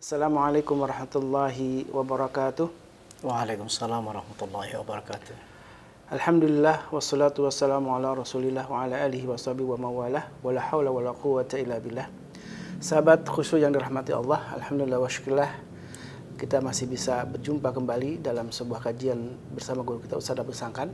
Assalamualaikum warahmatullahi wabarakatuh. Waalaikumsalam warahmatullahi wabarakatuh. Alhamdulillah wassalatu wassalamu ala Rasulillah wa ala alihi washabihi wa mawalah wala haula wala quwwata illa billah. Sahabat khusyuk yang dirahmati Allah, alhamdulillah wa syukurillah kita masih bisa berjumpa kembali dalam sebuah kajian bersama guru kita Ustaz Abdul Sangkan,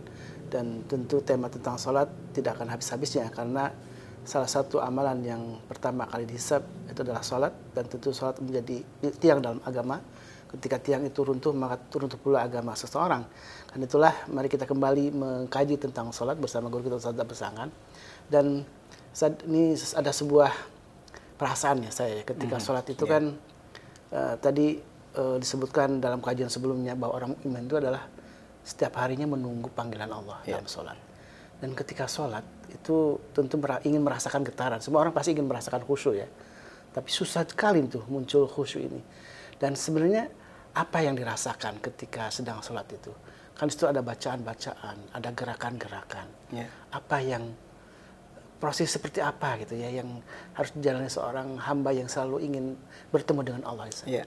dan tentu tema tentang salat tidak akan habis-habisnya karena salah satu amalan yang pertama kali dihisab itu adalah salat, dan tentu salat menjadi tiang dalam agama. Ketika tiang itu runtuh, maka runtuh pula agama seseorang. Dan itulah mari kita kembali mengkaji tentang salat bersama guru kita Ustaz Abdul Sangkan. Dan ini ada sebuah perasaan ya saya ketika salat itu kan tadi disebutkan dalam kajian sebelumnya bahwa orang iman itu adalah setiap harinya menunggu panggilan Allah dalam salat. Dan ketika sholat itu tentu ingin merasakan getaran. Semua orang pasti ingin merasakan khusyuk ya. Tapi susah sekali tuh muncul khusyuk ini. Dan sebenarnya apa yang dirasakan ketika sedang sholat itu? Kan di situ ada bacaan-bacaan, ada gerakan-gerakan. Apa yang proses seperti apa gitu ya yang harus dijalani seorang hamba yang selalu ingin bertemu dengan Allah. Ya.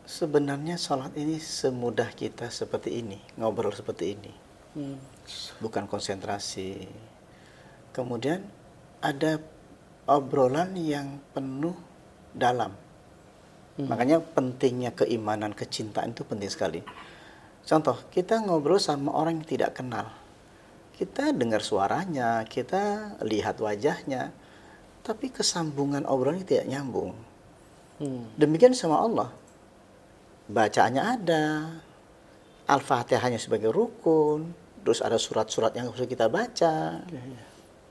Sebenarnya sholat ini semudah kita seperti ini, ngobrol seperti ini. Bukan konsentrasi. Kemudian ada obrolan yang penuh dalam. Makanya pentingnya keimanan, kecintaan itu penting sekali. Contoh, kita ngobrol sama orang yang tidak kenal. Kita dengar suaranya, kita lihat wajahnya, tapi kesambungan obrolannya tidak nyambung. Demikian sama Allah. Bacaannya ada, Al-Fatihahnya sebagai rukun, terus ada surat-surat yang harus kita baca,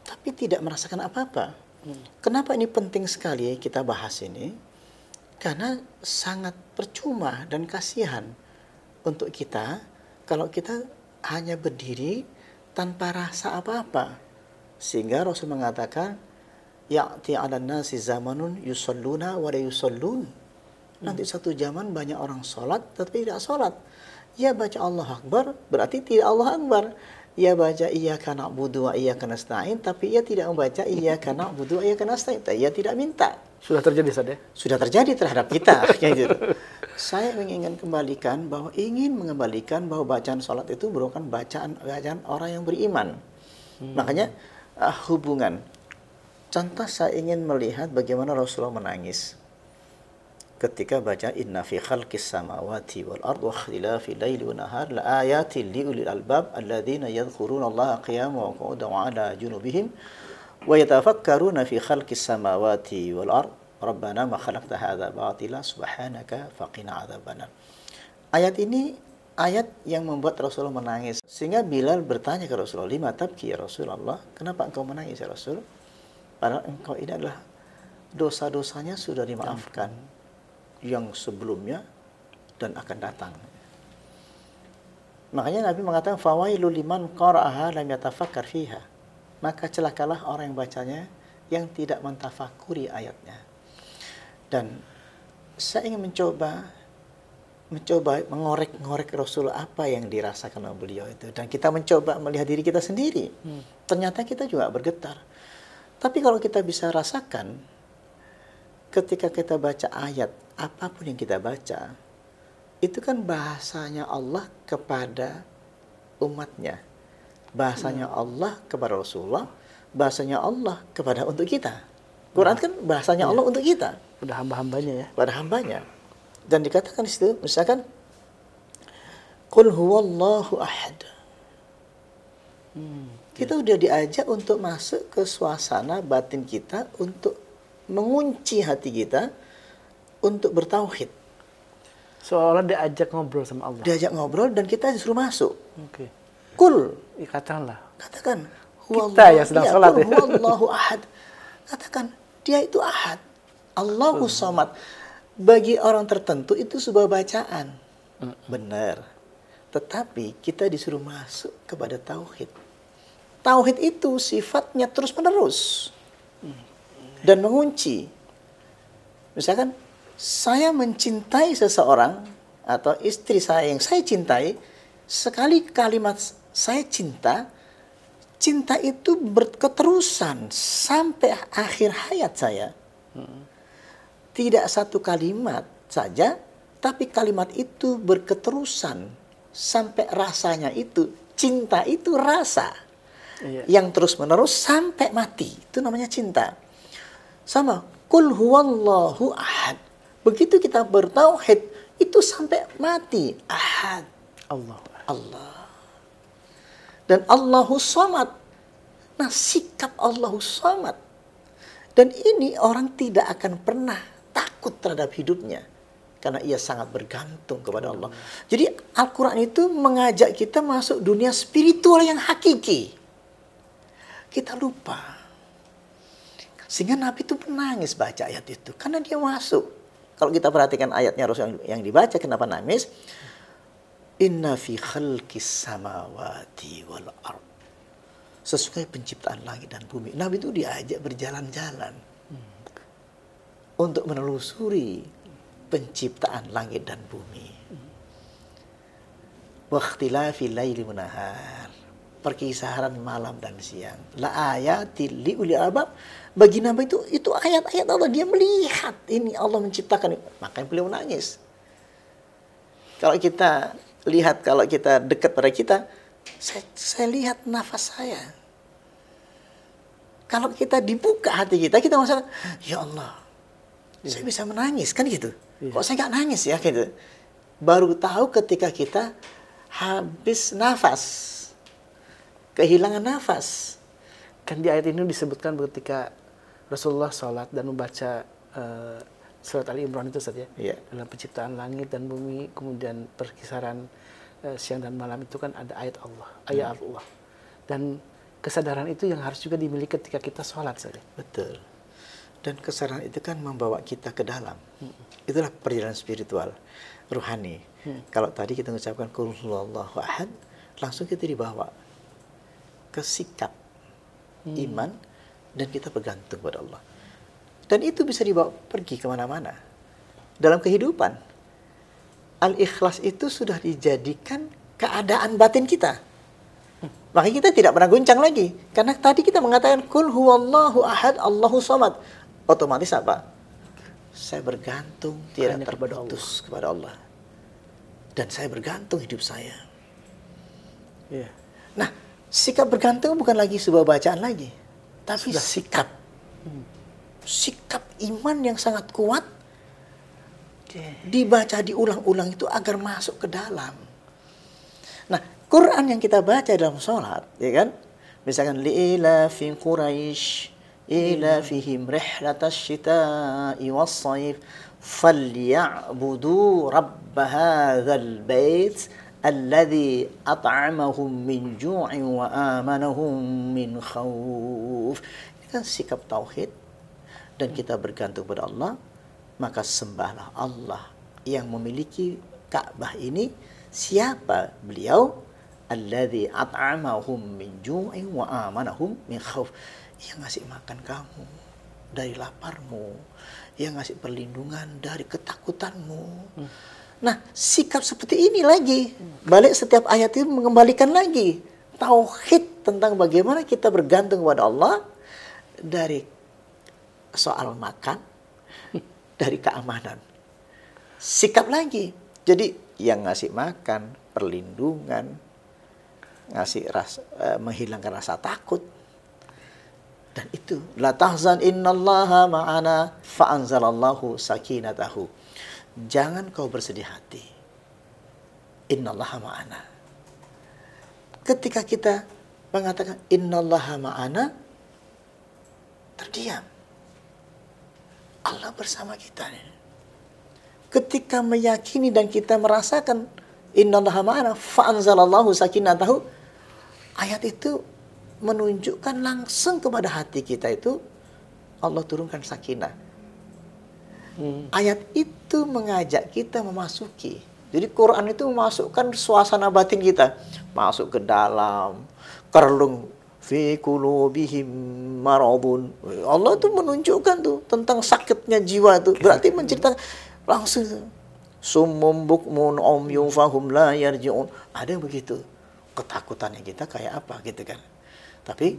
tapi tidak merasakan apa-apa. Kenapa ini penting sekali kita bahas ini? Karena sangat percuma dan kasihan untuk kita kalau kita hanya berdiri tanpa rasa apa-apa. Sehingga Rasul mengatakan, ya'ti 'alan nasi zamanun yusalluna wa la yusallun. Nanti satu zaman banyak orang sholat tetapi tidak sholat. Ya baca Allah Akbar, berarti tidak Allah Akbar. Ya baca iyyaka na'budu wa iyyaka nasta'in, tapi ia tidak membaca iyyaka na'budu wa iyyaka nasta'in. Ia tidak minta. Sudah terjadi saja? Sudah terjadi terhadap kita. Gitu. Saya ingin mengembalikan bahwa bacaan salat itu merupakan bacaan orang yang beriman. Makanya hubungan. Contoh, saya ingin melihat bagaimana Rasulullah menangis ketika baca inna fi khalqis samawati wal ardi wa ikhtilafil laili wan nahar la ayatin li ulil albab alladzina yadhkuruna Allaha qiyaman wa qu'udan wa 'ala junubihim wa yatafakkaruna fi khalqis samawati wal ardi rabbana ma khalaqta hadza batila subhanaka faqina adzabannar. Ayat ini ayat yang membuat Rasulullah menangis, sehingga Bilal bertanya ke Rasulullah, lima tabki ya Rasulullah, kenapa engkau menangis ya Rasul? Padahal engkau ini adalah dosa-dosanya sudah dimaafkan yang sebelumnya dan akan datang. Makanya Nabi mengatakan fawailul liman qara'aha lam yatafakkar fiha. Maka celakalah orang yang bacanya yang tidak mentafakuri ayatnya. Dan saya ingin mencoba mengorek Rasulullah apa yang dirasakan oleh beliau itu, dan kita mencoba melihat diri kita sendiri. Ternyata kita juga bergetar. Tapi kalau kita bisa rasakan ketika kita baca ayat, apapun yang kita baca, itu kan bahasanya Allah kepada umatnya. Bahasanya Allah kepada Rasulullah, bahasanya Allah untuk kita. Quran kan bahasanya Allah untuk kita. Pada hamba-hambanya ya. Pada hambanya. Dan dikatakan di situ, misalkan, Qul huwallahu ahad. Kita udah diajak untuk masuk ke suasana batin kita, untuk mengunci hati kita untuk bertauhid. Seolah diajak ngobrol sama Allah. Diajak ngobrol dan kita disuruh masuk. Oke. Kul. Katakanlah. Katakan. Kita yang sedang sholat ya. Huwallahu ahad. Katakan. Dia itu ahad. Allahu samad. Bagi orang tertentu itu sebuah bacaan. Benar. Tetapi kita disuruh masuk kepada tauhid. Tauhid itu sifatnya terus menerus. Dan mengunci. Misalkan, saya mencintai seseorang atau istri saya yang saya cintai, sekali kalimat saya cinta itu berketerusan sampai akhir hayat saya. tidak satu kalimat saja, tapi kalimat itu berketerusan sampai rasanya itu, cinta itu rasa yang terus menerus sampai mati. Itu namanya cinta. Sama, Qul huwallahu ahad. Begitu kita bertauhid, itu sampai mati. Ahad. Allah. Dan Allahus Samad. Nah, sikap Allahus Samad. Dan ini orang tidak akan pernah takut terhadap hidupnya. Karena ia sangat bergantung kepada Allah. Jadi Al-Quran itu mengajak kita masuk dunia spiritual yang hakiki. Kita lupa. Sehingga Nabi itu menangis baca ayat itu. Karena dia masuk. Kalau kita perhatikan ayatnya Rasul yang dibaca, kenapa nangis? Inna fi khalqis samawati wal ard. Sesungguhnya penciptaan langit dan bumi. Nabi itu diajak berjalan-jalan untuk menelusuri penciptaan langit dan bumi. Wa ikhtilafil laili wan nahar. Perkisaran malam dan siang. La ayatil liulil albab. Bagi Nabi itu ayat-ayat Allah. Dia melihat ini Allah menciptakan. Makanya beliau nangis. Kalau kita lihat, kalau kita dekat pada kita, saya lihat nafas saya. Kalau kita dibuka hati kita merasakan, ya Allah, saya bisa menangis, kan gitu. Kok saya nggak nangis ya, gitu. Baru tahu ketika kita habis nafas, kehilangan nafas. Kan di ayat ini disebutkan ketika Rasulullah sholat dan membaca surat Ali Imran itu saja. Dalam penciptaan langit dan bumi, kemudian perkisaran siang dan malam itu kan ada ayat Allah, ayat Allah. Dan kesadaran itu yang harus juga dimiliki ketika kita sholat saja. Betul. Dan kesadaran itu kan membawa kita ke dalam. Itulah perjalanan spiritual, ruhani. Kalau tadi kita mengucapkan Qul huwallahu ahad, langsung kita dibawa ke sikap iman dan kita bergantung pada Allah. Dan itu bisa dibawa pergi kemana-mana dalam kehidupan. Al-ikhlas itu sudah dijadikan keadaan batin kita. Makanya kita tidak pernah guncang lagi. Karena tadi kita mengatakan Qul huwallahu ahad, Allahu samad. Otomatis apa? Saya bergantung tidak terputus kepada Allah. Dan saya bergantung hidup saya. Nah, sikap bergantung bukan lagi sebuah bacaan lagi. Tapi sudah sikap. Sikap iman yang sangat kuat. Dibaca, diulang-ulang itu agar masuk ke dalam. Nah, Quran yang kita baca dalam sholat, ya kan? Misalkan li'ila fi Quraisy, ila fihim rihlatas syita'i was-sayf, falyabudu rabb hadzal bait alladzi at'amahum min ju'in wa amanahum min khauf. Ini kan sikap tauhid dan kita bergantung pada Allah. Maka sembahlah Allah yang memiliki Ka'bah ini. Siapa beliau? Alladzi at'amahum min ju'in wa amanahum min khauf. Yang ngasih makan kamu dari laparmu, yang ngasih perlindungan dari ketakutanmu. Nah, sikap seperti ini lagi. Balik setiap ayat itu mengembalikan lagi tauhid tentang bagaimana kita bergantung kepada Allah dari soal makan, dari keamanan. Sikap lagi. Jadi yang ngasih makan, perlindungan, ngasih menghilangkan rasa takut. Dan itu la tahzan innallaha ma'ana fa'anzalallahu sakinatahu. Jangan kau bersedih hati. Innallaha ma'ana. Ketika kita mengatakan innallaha ma'ana, terdiam. Allah bersama kita. Ketika meyakini dan kita merasakan innallaha ma'ana fa'anzalallahu sakinatahu, ayat itu menunjukkan langsung kepada hati kita itu Allah turunkan sakinah. Ayat itu mengajak kita memasuki. Jadi Quran itu memasukkan suasana batin kita, masuk ke dalam kerlung fi qulubihim maradun. Allah tuh menunjukkan tuh tentang sakitnya jiwa tuh. Berarti menceritakan langsung summum bukmun umyun fahum la yarji'un. Ada yang begitu. Ketakutannya kita kayak apa gitu kan. Tapi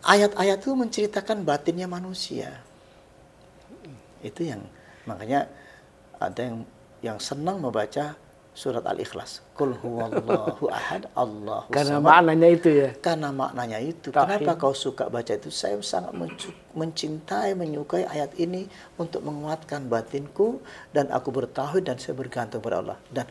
ayat-ayat itu menceritakan batinnya manusia. Itu yang Makanya ada yang senang membaca surat Al-Ikhlas. Qul huwallahu ahad, Allahu Karena samad. maknanya itu ya. Karena maknanya itu. Tauhid. Kenapa kau suka baca itu? Saya sangat mencintai, menyukai ayat ini untuk menguatkan batinku dan aku bertauhid dan saya bergantung pada Allah. Dan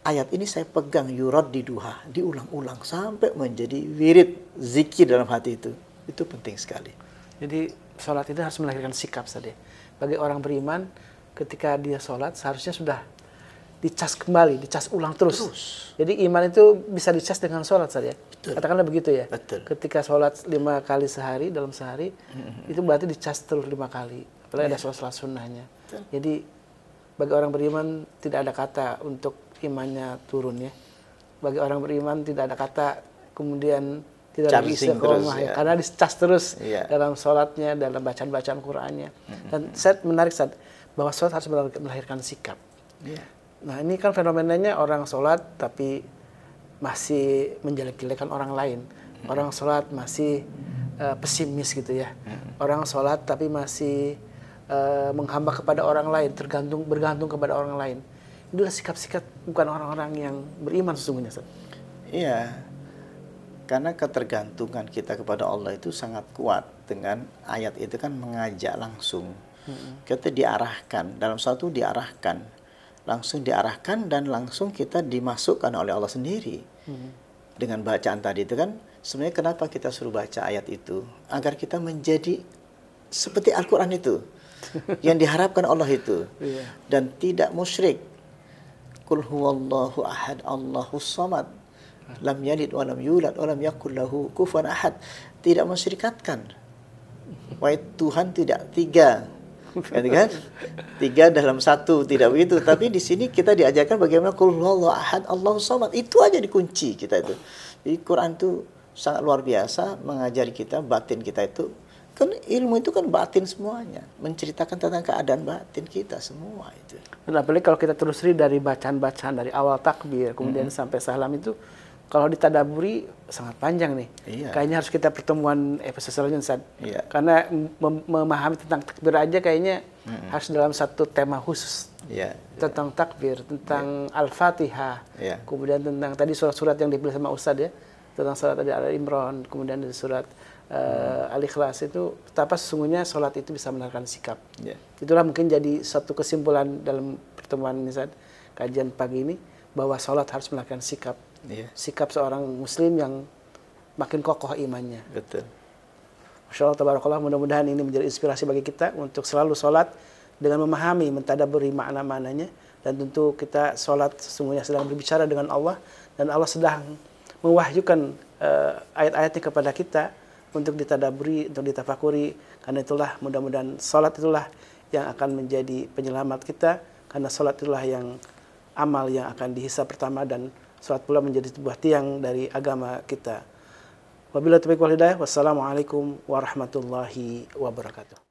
ayat ini saya pegang yurad di duha, diulang-ulang sampai menjadi wirid zikir dalam hati itu. Itu penting sekali. Jadi sholat itu harus melahirkan sikap saja. Bagi orang beriman, ketika dia sholat seharusnya sudah dicas kembali, dicas ulang terus. Jadi iman itu bisa dicas dengan sholat saja. Betul. Katakanlah begitu ya. Betul. Ketika sholat 5 kali sehari dalam sehari, itu berarti dicas terus 5 kali. Apalagi ada sholat sunnahnya. Betul. Jadi bagi orang beriman tidak ada kata untuk imannya turun ya. Bagi orang beriman tidak ada kata kemudian tidak lagi istiqomah ya. Karena dicas terus dalam sholatnya, dalam bacaan-bacaan Qur'annya. Dan saya menarik bahwa sholat harus melahirkan sikap. Nah ini kan fenomenanya orang sholat tapi masih menjelek-jelekan orang lain. Orang sholat masih pesimis gitu ya. Orang sholat tapi masih menghamba kepada orang lain, bergantung kepada orang lain. Itulah sikap-sikap bukan orang-orang yang beriman sesungguhnya. Iya, karena ketergantungan kita kepada Allah itu sangat kuat. Dengan ayat itu kan mengajak langsung. Kita diarahkan, dalam satu diarahkan. Langsung diarahkan dan langsung kita dimasukkan oleh Allah sendiri. Dengan bacaan tadi itu kan, sebenarnya kenapa kita suruh baca ayat itu? Agar kita menjadi seperti Al-Quran itu. Yang diharapkan Allah itu. Dan tidak musyrik. Qul huwallahu ahad, Allahus samad. Lam yalid wa lam yulad wa lam yakul lahu kufuwan ahad. Tidak mensyirikatkan. Wahai Tuhan tidak tiga. Kan? 3 dalam 1, tidak begitu. Tapi di sini kita diajarkan bagaimana qul huwallahu ahad, Allahus samad. Itu aja dikunci kita itu. Jadi Quran itu sangat luar biasa mengajari kita, batin kita itu. Kan ilmu itu kan batin semuanya. Menceritakan tentang keadaan batin kita semua itu. Dan apalagi kalau kita telusuri dari bacaan-bacaan dari awal takbir, kemudian sampai salam itu, kalau ditadaburi sangat panjang nih. Kayaknya harus kita pertemuan episode selanjutnya, Ustaz. Karena memahami tentang takbir aja kayaknya harus dalam satu tema khusus. Tentang takbir, tentang Al-Fatihah, kemudian tentang tadi surat-surat yang dipilih sama Ustaz ya, tentang surat tadi Al-Imran, kemudian dari surat Al-Ikhlas itu, betapa sesungguhnya sholat itu bisa menentukan sikap. Itulah mungkin jadi satu kesimpulan dalam pertemuan ini, Ustaz, kajian pagi ini, bahwa sholat harus melakukan sikap. Sikap seorang muslim yang makin kokoh imannya. Betul. Masya Allah, tabarakallah, mudah-mudahan ini menjadi inspirasi bagi kita untuk selalu sholat dengan memahami, mentadaburi makna-maknanya. Dan tentu kita sholat sesungguhnya sedang berbicara dengan Allah. Dan Allah sedang mewahyukan ayat-ayatnya kepada kita untuk ditadaburi, untuk ditafakuri. Karena itulah mudah-mudahan sholat itulah yang akan menjadi penyelamat kita. Karena sholat itulah yang amal yang akan dihisab pertama, dan sholat pula menjadi sebuah tiang dari agama kita. Wabillahi taufiq wal hidayah. Wassalamualaikum warahmatullahi wabarakatuh.